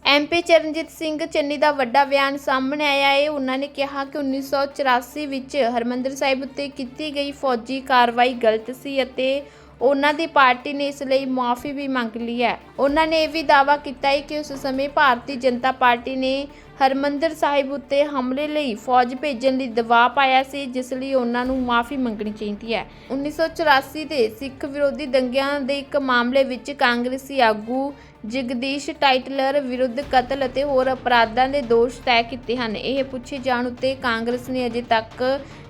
MP Charanjit Singh Channi ਦਾ ਵੱਡਾ ਬਿਆਨ ਸਾਹਮਣੇ ਆਇਆ ਹੈ। ਉਹਨਾਂ ਨੇ ਕਿਹਾ ਕਿ 1984 ਵਿੱਚ ਹਰਿਮੰਦਰ ਸਾਹਿਬ ਉੱਤੇ ਕੀਤੀ ਗਈ ਫੌਜੀ ਕਾਰਵਾਈ ਗਲਤ ਸੀ ਅਤੇ ਉਹਨਾਂ ਦੀ ਪਾਰਟੀ ਨੇ ਇਸ ਲਈ ਮੁਆਫੀ ਵੀ ਮੰਗ ਲਈ ਹੈ। ਉਹਨਾਂ ਨੇ ਇਹ ਵੀ ਦਾਅਵਾ ਕੀਤਾ ਹੈ ਕਿ ਉਸ ਸਮੇਂ ਭਾਰਤੀ ਜਨਤਾ ਪਾਰਟੀ ਨੇ ਹਰਿਮੰਦਰ ਸਾਹਿਬ ਉੱਤੇ ਹਮਲੇ ਲਈ ਫੌਜ ਭੇਜਣ ਲਈ ਦਬਾਅ ਪਾਇਆ ਸੀ, ਜਿਸ ਲਈ ਉਹਨਾਂ ਨੂੰ ਮਾਫੀ ਮੰਗਣੀ ਚਾਹੀਦੀ ਹੈ। 1984 ਦੇ ਸਿੱਖ ਵਿਰੋਧੀ ਦੰਗਿਆਂ ਦੇ ਇੱਕ ਮਾਮਲੇ ਵਿੱਚ ਕਾਂਗਰਸੀ ਆਗੂ ਜਗਦੀਸ਼ ਟਾਈਟਲਰ ਵਿਰੁੱਧ ਕਤਲ ਅਤੇ ਹੋਰ ਅਪਰਾਧਾਂ ਦੇ ਦੋਸ਼ ਤੈਅ ਕੀਤੇ ਹਨ। ਇਹ ਪੁੱਛੇ ਜਾਣ ਉੱਤੇ ਕਾਂਗਰਸ ਨੇ ਅਜੇ ਤੱਕ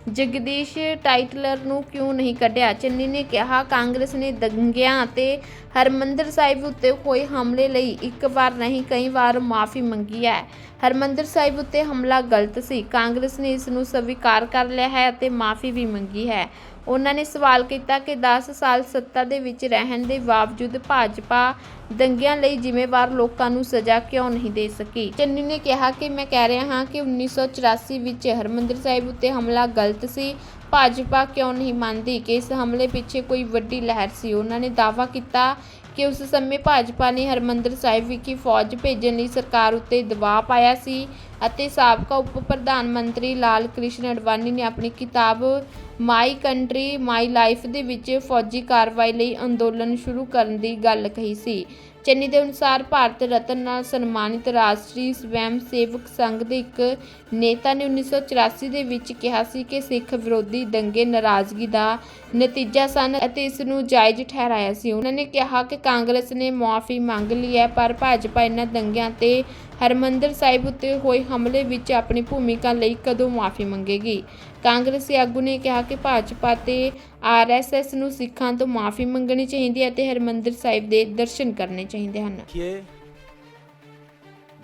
ਜਗਦੀਸ਼ ਟਾਈਟਲਰ ਨੂੰ ਕਿਉਂ ਨਹੀਂ ਕੱਢਿਆ। ਚੰਨੀ ਨੇ ਕਿਹਾ, ਕਾਂਗਰਸ ਨੇ ਦੰਗਿਆਂ ਅਤੇ ਹਰਿਮੰਦਰ ਸਾਹਿਬ ਉੱਤੇ ਹੋਏ ਹਮਲੇ ਲਈ ਇੱਕ ਵਾਰ ਨਹੀਂ ਕਈ ਵਾਰ ਮਾਫੀ ਮੰਗੀ ਹੈ। ਹਰਿਮੰਦਰ ਸਾਹਿਬ ਉੱਤੇ ਹਮਲਾ ਗਲਤ ਸੀ। ਕਾਂਗਰਸ ਨੇ ਇਸ ਨੂੰ ਸਵੀਕਾਰ ਕਰ ਲਿਆ ਹੈ ਅਤੇ ਮਾਫੀ ਵੀ ਮੰਗੀ ਹੈ। ਉਹਨਾਂ ਨੇ ਸਵਾਲ ਕੀਤਾ ਕਿ 10 ਸਾਲ ਸੱਤਾ ਦੇ ਵਿੱਚ ਰਹਿਣ ਦੇ ਬਾਵਜੂਦ ਭਾਜਪਾ ਦੰਗਿਆਂ ਲਈ ਜ਼ਿੰਮੇਵਾਰ ਲੋਕਾਂ ਨੂੰ ਸਜ਼ਾ ਕਿਉਂ ਨਹੀਂ ਦੇ ਸਕੀ। ਚੰਨੀ ਨੇ ਕਿਹਾ ਕਿ ਮੈਂ ਕਹਿ ਰਿਹਾ ਹਾਂ ਕਿ 1984 ਵਿੱਚ ਹਰਿਮੰਦਰ ਸਾਹਿਬ ਉੱਤੇ ਹਮਲਾ ਗਲਤ ਸੀ। ਭਾਜਪਾ ਕਿਉਂ ਨਹੀਂ ਮੰਨਦੀ ਕਿ ਇਸ ਹਮਲੇ ਪਿੱਛੇ ਕੋਈ ਵੱਡੀ ਲਹਿਰ ਸੀ। ਉਹਨਾਂ ਨੇ ਦਾਅਵਾ ਕੀਤਾ ਕਿ ਉਸ ਸਮੇਂ ਭਾਜਪਾ ਨੇ ਹਰਿਮੰਦਰ ਸਾਹਿਬ ਵਿਖੇ ਫੌਜ ਭੇਜਣ ਲਈ ਸਰਕਾਰ ਉੱਤੇ ਦਬਾਅ ਪਾਇਆ ਸੀ ਅਤੇ ਸਾਬਕਾ ਉਪ ਪ੍ਰਧਾਨ ਮੰਤਰੀ ਲਾਲ ਕ੍ਰਿਸ਼ਨ ਅਡਵਾਨੀ ਨੇ ਆਪਣੀ ਕਿਤਾਬ ਮਾਈ ਕੰਟਰੀ ਮਾਈ ਲਾਈਫ ਦੇ ਵਿੱਚ ਫੌਜੀ ਕਾਰਵਾਈ ਲਈ ਅੰਦੋਲਨ ਸ਼ੁਰੂ ਕਰਨ ਦੀ ਗੱਲ ਕਹੀ ਸੀ। ਚੰਨੀ ਦੇ ਅਨੁਸਾਰ ਭਾਰਤ ਰਤਨ ਨਾਲ ਸਨਮਾਨਿਤ ਰਾਸ਼ਟਰੀ ਸਵੈਮ ਸੇਵਕ ਸੰਘ ਦੇ ਇੱਕ ਨੇਤਾ ਨੇ 1984 ਦੇ ਵਿੱਚ ਕਿਹਾ ਸੀ ਕਿ ਸਿੱਖ ਵਿਰੋਧੀ ਦੰਗੇ ਨਾਰਾਜ਼ਗੀ ਦਾ ਨਤੀਜਾ ਸਨ ਅਤੇ ਇਸ ਨੂੰ ਜਾਇਜ਼ ਠਹਿਰਾਇਆ ਸੀ। ਉਹਨਾਂ ਨੇ ਕਿਹਾ ਕਿ ਕਾਂਗਰਸ ਨੇ ਮੁਆਫੀ ਮੰਗ ਲਈ ਹੈ, ਪਰ ਭਾਜਪਾ ਇਹਨਾਂ ਦੰਗਿਆਂ ਤੇ ਹਰਿਮੰਦਰ ਸਾਹਿਬ ਉੱਤੇ ਹੋਏ ਹਮਲੇ ਵਿੱਚ ਆਪਣੀ ਭੂਮਿਕਾ ਲਈ ਕਦੋਂ ਮੁਆਫੀ ਮੰਗੇਗੀ। ਕਾਂਗਰਸੀ ਆਗੂ ਨੇ ਕਿਹਾ ਕਿ ਭਾਜਪਾ ਤੇ ਆਰਐਸਐਸ ਨੂੰ ਸਿੱਖਾਂ ਤੋਂ ਮੁਆਫੀ ਮੰਗਣੀ ਚਾਹੀਦੀ ਹੈ ਅਤੇ ਹਰਿਮੰਦਰ ਸਾਹਿਬ ਦੇ ਦਰਸ਼ਨ ਕਰਨੇ ਚਾਹੀਦੇ ਹਨ।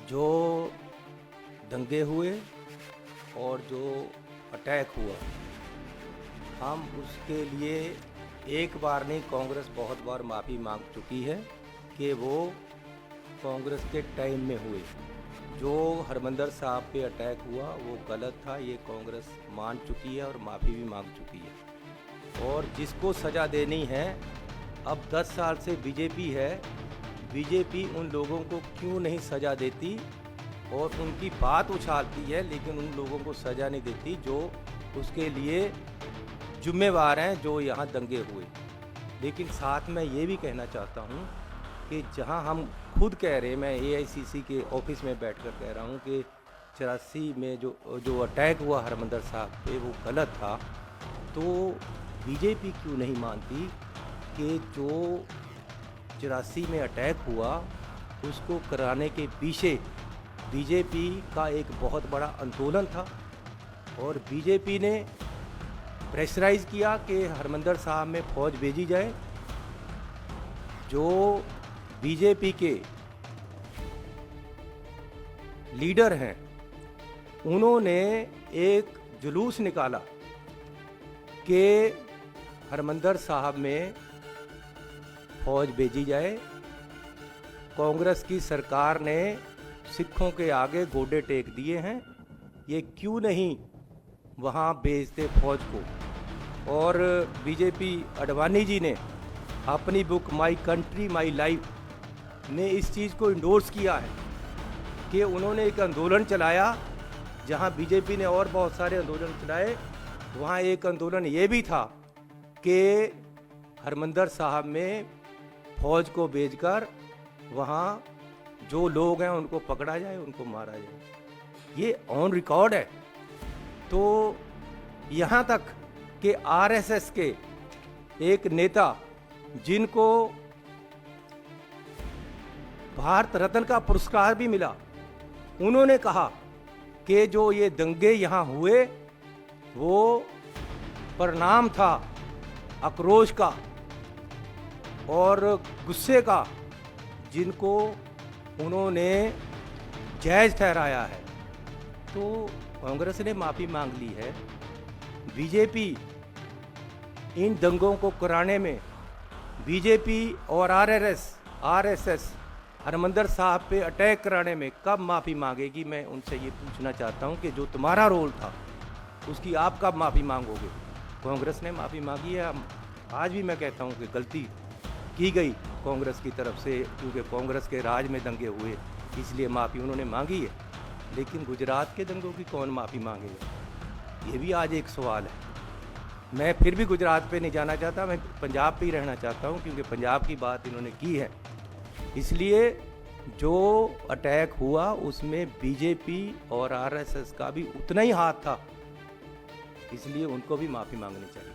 जो दंगे हुए और जो अटैक हुआ, हम उसके लिए एक बार नहीं कांग्रेस बहुत बार माफ़ी मांग चुकी है कि वो कांग्रेस के टाइम में हुए जो हरमंदर साहब पे अटैक हुआ वो गलत था। ये कांग्रेस मान चुकी है और माफ़ी भी मांग चुकी है। और जिसको सज़ा देनी है, अब 10 साल से बीजेपी है, बीजेपी उन लोगों को क्यों नहीं सज़ा देती और उनकी बात उछालती है लेकिन उन लोगों को सज़ा नहीं देती जो उसके लिए जिम्मेवार हैं, जो यहाँ दंगे हुए। लेकिन साथ में ये भी कहना चाहता हूँ कि जहाँ हम खुद कह रहे हैं, मैं एआईसीसी के ऑफिस में बैठकर कह रहा हूँ कि 84 में जो अटैक हुआ हरमंदर साहब पे वो गलत था, तो बीजेपी क्यों नहीं मानती कि जो 84 में अटैक हुआ उसको कराने के पीछे बीजेपी का एक बहुत बड़ा आंदोलन था और बीजेपी ने प्रेशराइज़ किया कि हरमंदर साहब में फ़ौज भेजी जाए। जो बीजेपी के लीडर हैं उन्होंने एक जुलूस निकाला कि हरमंदर साहब में फ़ौज भेजी जाए। कांग्रेस की सरकार ने सिखों के आगे गोडे टेक दिए हैं, ये क्यों नहीं वहाँ भेजते फ़ौज को। और बीजेपी अडवाणी जी ने अपनी book my country my life ने इस चीज़ को इंडोर्स किया है कि उन्होंने एक आंदोलन चलाया। जहाँ बीजेपी ने और बहुत सारे आंदोलन चलाए, वहाँ एक आंदोलन ये भी था कि हरमंदर साहब में फ़ौज को भेजकर वहाँ जो लोग हैं उनको पकड़ा जाए, उनको मारा जाए। ये ऑन रिकॉर्ड है। तो यहाँ तक कि आरएसएस के एक नेता जिनको भारत रत्न का पुरस्कार भी मिला, उन्होंने कहा कि जो ये दंगे यहाँ हुए वो परिणाम था आक्रोश का और गुस्से का, जिनको उन्होंने जायज़ ठहराया है। तो कांग्रेस ने माफ़ी मांग ली है। बीजेपी इन दंगों को कराने में, बीजेपी और आरएसएस हरमंदर साहब पे अटैक कराने में कब माफ़ी मांगेगी। मैं उनसे ये पूछना चाहता हूँ कि जो तुम्हारा रोल था उसकी आप कब माफ़ी मांगोगे। कांग्रेस ने माफ़ी मांगी है। आज भी मैं कहता हूँ कि गलती की गई कांग्रेस की तरफ से, क्योंकि कांग्रेस के राज में दंगे हुए इसलिए माफ़ी उन्होंने मांगी है। लेकिन गुजरात के दंगों की कौन माफ़ी मांगेगा, ये भी आज एक सवाल है। मैं फिर भी गुजरात पे नहीं जाना चाहता, मैं पंजाब पे ही रहना चाहता हूँ, क्योंकि पंजाब की बात इन्होंने की है। इसलिए जो अटैक हुआ उसमें बीजेपी और आरएसएस का भी उतना ही हाथ था, इसलिए उनको भी माफ़ी मांगनी चाहिए।